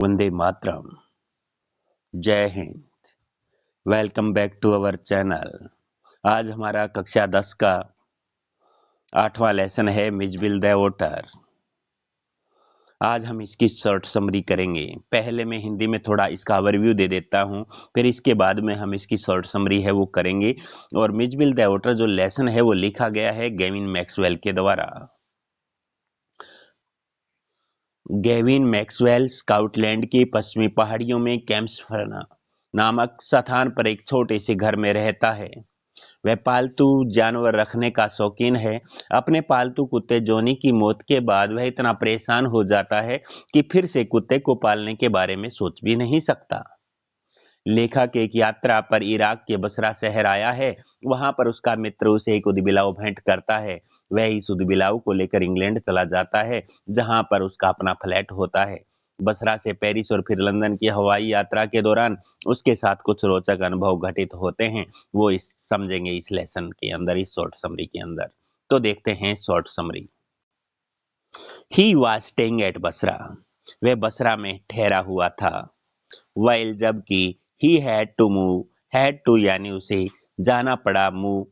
वंदे मातरम। जय हिंद। Welcome back to our channel. आज हमारा कक्षा 10 का 8वां लेसन है मिजबिल द वोटर। आज हम इसकी शॉर्ट समरी करेंगे। पहले मैं हिंदी में थोड़ा इसका ओवरव्यू दे देता हूं, फिर इसके बाद में हम इसकी शॉर्ट समरी है वो करेंगे। और मिजबिल द वोटर जो लेसन है वो लिखा गया है गेविन मैक्सवेल के द्वारा। गेविन मैक्सवेल स्कॉटलैंड की पश्चिमी पहाड़ियों में कैम्प्सफर्ना नामक स्थान पर एक छोटे से घर में रहता है। वह पालतू जानवर रखने का शौकीन है। अपने पालतू कुत्ते जॉनी की मौत के बाद वह इतना परेशान हो जाता है कि फिर से कुत्ते को पालने के बारे में सोच भी नहीं सकता। लेखक एक यात्रा पर इराक के बसरा शहर आया है। वहां पर उसका मित्र उसे एक उदबिलाव भेंट करता है। वह इस उदबिलाव को लेकर इंग्लैंड चला जाता है, जहां पर उसका अपना फ्लैट होता है। बसरा से पेरिस और फिर लंदन की हवाई यात्रा के दौरान उसके साथ कुछ रोचक अनुभव घटित होते हैं। वो इस समझेंगे इस लेसन के अंदर, इस शॉर्ट समरी के अंदर। तो देखते हैं short summary. He was staying at Basra. वह बसरा में ठहरा हुआ था। वाइल जबकि ही हैड टू यानी उसे जाना पड़ा, मूव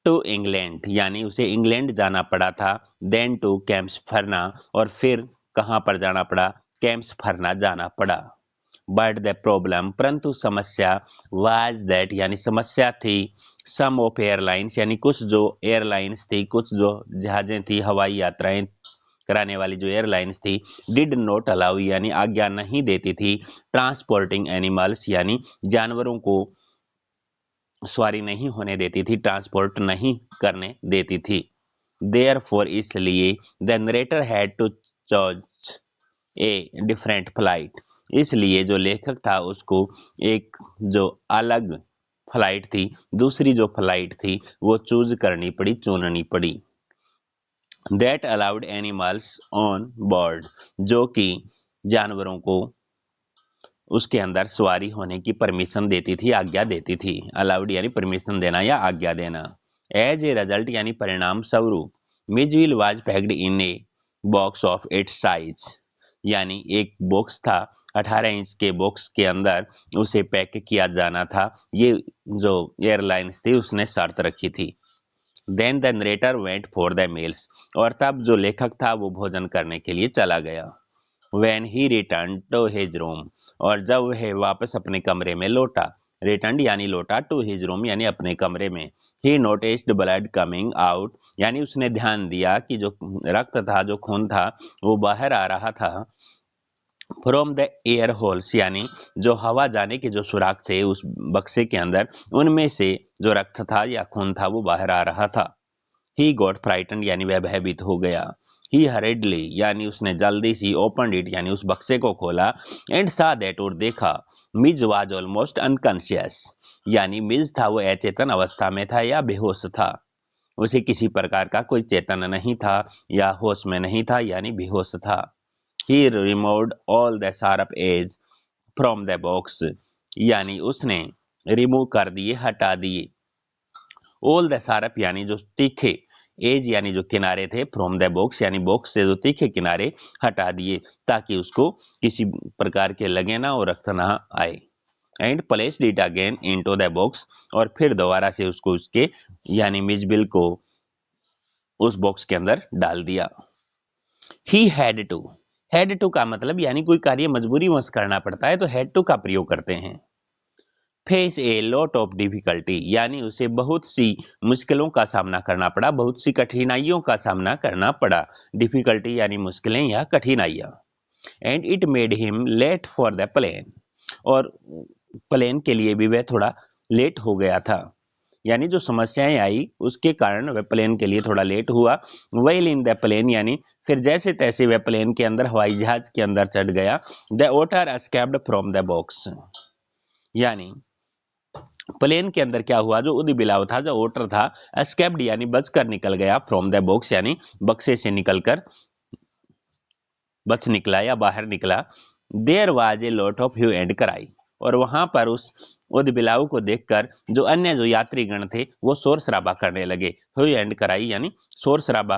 टू इंग्लैंड यानी उसे इंग्लैंड जाना पड़ा था। देन टू कैम्प्स फरना और फिर कहां पर जाना पड़ा, कैम्प्स फरना जाना पड़ा। बट द प्रॉब्लम परंतु समस्या वाज दैट यानी समस्या थी, सम ऑफ एयरलाइंस यानी कुछ जो एयरलाइंस थी, कुछ जो जहाजें थी, हवाई यात्राएं कराने वाली जो एयरलाइंस थी, डिड नॉट अलाउ यानी आज्ञा नहीं देती थी, ट्रांसपोर्टिंग एनिमल्स यानी जानवरों को सवारी नहीं होने देती थी, ट्रांसपोर्ट नहीं करने देती थी। देयरफॉर इसलिए the narrator had to choice a different flight. इसलिए जो लेखक था उसको एक जो अलग फ्लाइट थी, दूसरी जो फ्लाइट थी वो चूज करनी पड़ी, चुननी पड़ी। That allowed animals on board, जो कि जानवरों को उसके अंदर सवारी होने की परमिशन देती थी, आज्ञा देती थी। अलाउड यानी परमिशन देना या आज्ञा देना। एज ए रिजल्ट यानी परिणाम स्वरूप, Mijbil was packed in a box of its size यानी एक बॉक्स था, 18 इंच के बॉक्स के अंदर उसे पैक किया जाना था। ये जो एयरलाइंस थी उसने शर्त रखी थी। Then the narrator went for the meals, और तब जो लेखक था वो भोजन करने के लिए चला गया। When he returned to his room, और जब वह वापस अपने कमरे में लौटा, रिटर्न यानी लौटा, टू हिज रूम यानी अपने कमरे में, ही नोटिस्ड ब्लड कमिंग आउट यानी उसने ध्यान दिया कि जो रक्त था, जो खून था वो बाहर आ रहा था। फ्रॉम द एयर होल्स यानी जो हवा जाने के जो सुराख थे उस बक्से के अंदर, उनमें से जो रक्त था या खून था वो बाहर आ रहा था। ही गॉट फ्राइटन यानी वह भयभीत हो गया। ही हरेडली यानी उसने जल्दी सी ओपन इट यानी उस बक्से को खोला। एंड सा दैट और देखा, मिज वाज ऑलमोस्ट अनकॉन्शियस यानी मिज था वो अचेतन अवस्था में था या बेहोश था। उसे किसी प्रकार का कोई चेतन नहीं था या होश में नहीं था यानी बेहोश था। He removed all the sharp edge from the box यानी उसने रिमूव कर दिए, हटा दिए। ऑल द शार्प यानी जो तीखे, एज यानी जो किनारे थे, फ्रॉम द बॉक्स यानी बॉक्स से जो तीखे किनारे हटा दिए, ताकि उसको किसी प्रकार के लगे ना और रक्त ना आए। And placed it again into the box, और फिर दोबारा से उसको उसके यानी मिजबिल को उस बॉक्स के अंदर डाल दिया। ही हैड टू का मतलब यानी कोई कार्य मजबूरीवश करना पड़ता है तो हैड टू का प्रयोग करते हैं। Face A lot of difficulty यानी उसे बहुत सी मुश्किलों का सामना करना पड़ा, बहुत सी कठिनाइयों का सामना करना पड़ा। डिफिकल्टी यानी मुश्किलें या कठिनाइयां। And it made him late for the plane, और प्लेन के लिए भी वह थोड़ा लेट हो गया था, यानी जो समस्याएं आई उसके कारण वह प्लेन के लिए थोड़ा लेट हुआ। वेल इन द प्लेन यानी फिर जैसे तैसे वह प्लेन के अंदर, हवाई जहाज के अंदर चढ़ गया। The otter escaped from the box यानी प्लेन के अंदर क्या हुआ, जो उदबिलाव था, जो ओटर था, एस्केप्ड यानी बचकर निकल गया, फ्रॉम द बॉक्स यानी बक्से से निकलकर बच निकला या बाहर निकला। There was a lot of hue and cry, और वहां पर उस उदबिलाव को देखकर जो अन्य जो यात्रीगण थे वो शोर शराबा करने लगे। ह्यू एंड क्राई यानी शोर शराबा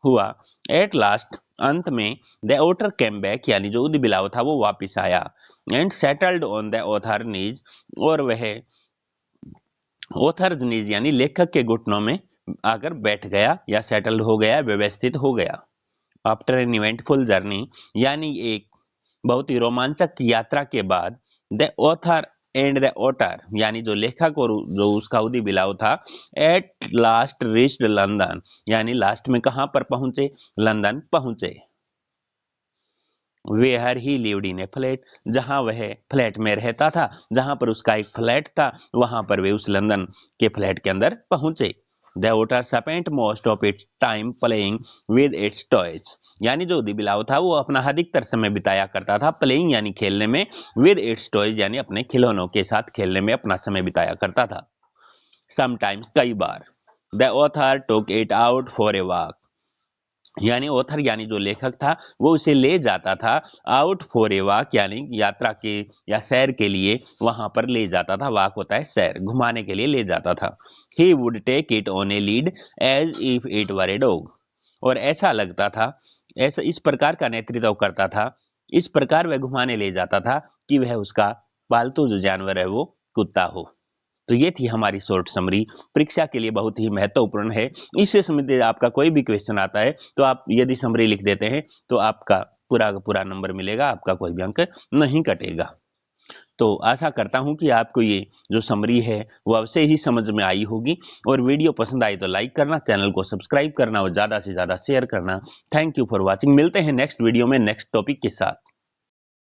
हुआ। एट लास्ट अंत में द ओटर केम बैक यानी जो ऊदबिलाव था वो वापिस आया and settled on the author knees और वह ऑथर नीज यानी लेखक के घुटनों में आकर बैठ गया या सेटल्ड हो गया, व्यवस्थित हो गया। आफ्टर एन इवेंटफुल जर्नी यानी एक बहुत ही रोमांचक यात्रा के बाद the author and the otter यानी जो लेखक और जो उसका ऊदबिलाव था एट लास्ट रीच्ड लंदन यानी लास्ट में कहां पर पहुंचे, लंदन पहुंचे। Where he lived in a flat जहां वह फ्लैट में रहता था, जहां पर उसका एक फ्लैट था वहां पर वे उस लंदन के फ्लैट के अंदर पहुंचे। The otter spent most of its time playing with its toys यानी जो ऊदबिलाव था वो अपना अधिकतर समय बिताया करता था प्लेइंग यानी खेलने में, विद इट्स टॉयज यानी अपने खिलौनों के साथ खेलने में अपना समय बिताया करता था। समटाइम्स कई बार the author took it out for a walk यानी ऑथर यानी जो लेखक था वो उसे ले जाता था आउट फॉर ए वॉक यानी यात्रा के या सैर के लिए वहां पर ले जाता था। वॉक होता है सैर, घुमाने के लिए ले जाता था। He would take it on a lead as if it were a dog और ऐसा लगता था, ऐसा इस प्रकार का नेतृत्व करता था, इस प्रकार वह घुमाने ले जाता था कि वह उसका पालतू जो जानवर है वो कुत्ता हो। तो ये थी हमारी शॉर्ट समरी, परीक्षा के लिए बहुत ही महत्वपूर्ण है। इससे संबंधित आपका कोई भी क्वेश्चन आता है तो आप यदि समरी लिख देते हैं तो आपका पूरा का पूरा नंबर मिलेगा, आपका कोई भी अंक नहीं कटेगा। तो आशा करता हूं कि आपको ये जो समरी है वो अवश्य ही समझ में आई होगी और वीडियो पसंद आई तो लाइक करना, चैनल को सब्सक्राइब करना और ज़्यादा से ज़्यादा शेयर करना। Thank you for watching. मिलते हैं नेक्स्ट वीडियो में नेक्स्ट टॉपिक के साथ।